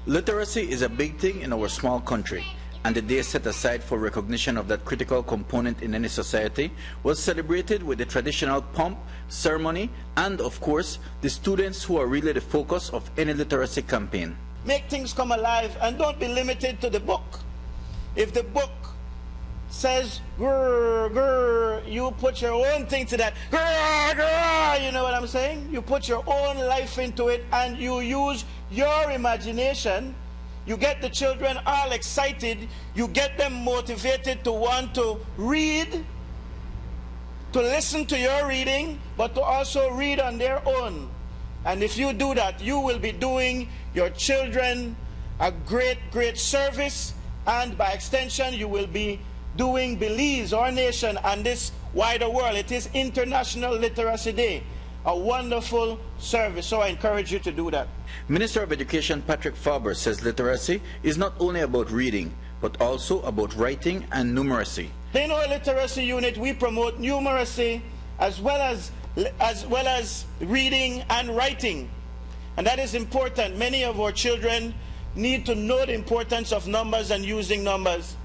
Literacy is a big thing in our small country, and the day set aside for recognition of that critical component in any society was celebrated with the traditional pomp, ceremony, and of course, the students who are really the focus of any literacy campaign. Make things come alive and don't be limited to the book. If the book says grrr, grrr, you put your own thing to that. Grrr, grrr, you know what I'm saying? You put your own life into it and you use your imagination. You get the children all excited. You get them motivated to want to read, to listen to your reading, but to also read on their own. And if you do that, you will be doing your children a great, great service, and by extension, you will be doing Belize, our nation, and this wider world. It is International Literacy Day. A wonderful service, so I encourage you to do that. Minister of Education Patrick Faber says literacy is not only about reading, but also about writing and numeracy. In our literacy unit, we promote numeracy as well as reading and writing. And that is important. Many of our children need to know the importance of numbers and using numbers.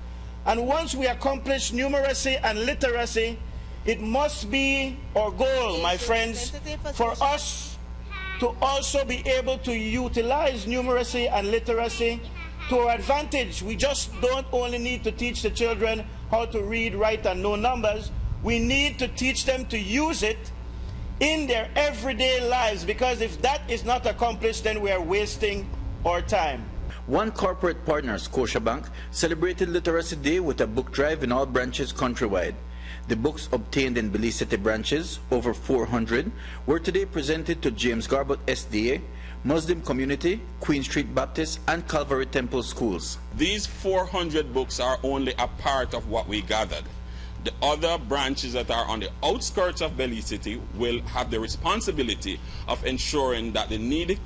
And once we accomplish numeracy and literacy, it must be our goal, my friends, for us to also be able to utilize numeracy and literacy to our advantage. We just don't only need to teach the children how to read, write, and know numbers. We need to teach them to use it in their everyday lives, because if that is not accomplished, then we are wasting our time. One corporate partner, Scotiabank, celebrated Literacy Day with a book drive in all branches countrywide. The books obtained in Belize City branches, over 400, were today presented to James Garbott SDA, Muslim Community, Queen Street Baptist, and Calvary Temple schools. These 400 books are only a part of what we gathered. The other branches that are on the outskirts of Belize City will have the responsibility of ensuring that the needy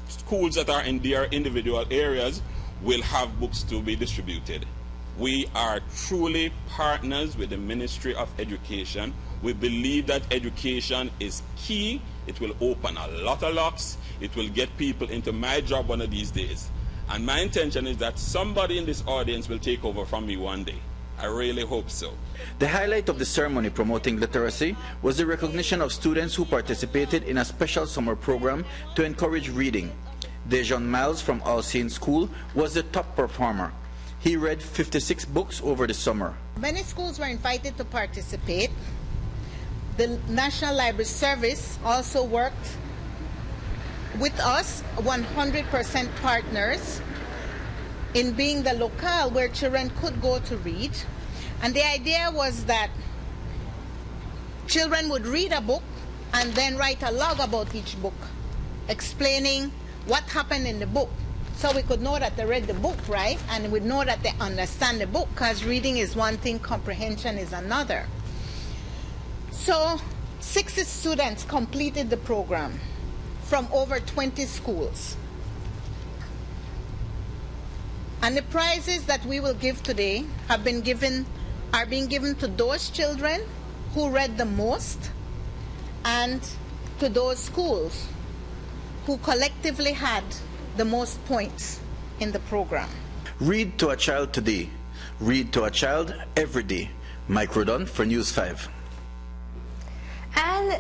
schools that are in their individual areas will have books to be distributed. We are truly partners with the Ministry of Education. We believe that education is key. It will open a lot of locks. It will get people into my job one of these days. And my intention is that somebody in this audience will take over from me one day. I really hope so. The highlight of the ceremony promoting literacy was the recognition of students who participated in a special summer program to encourage reading. Dejon Miles from All Saints School was the top performer. He read 56 books over the summer. Many schools were invited to participate. The National Library Service also worked with us, 100% partners, in being the locale where children could go to read. And the idea was that children would read a book and then write a log about each book, explaining what happened in the book. So we could know that they read the book, right? And we'd know that they understand the book, because reading is one thing, comprehension is another. So 60 students completed the program from over 20 schools. And the prizes that we will give today are being given to those children who read the most, and to those schools who collectively had the most points in the program. Read to a child today. Read to a child every day. Mike Rodon for News 5. And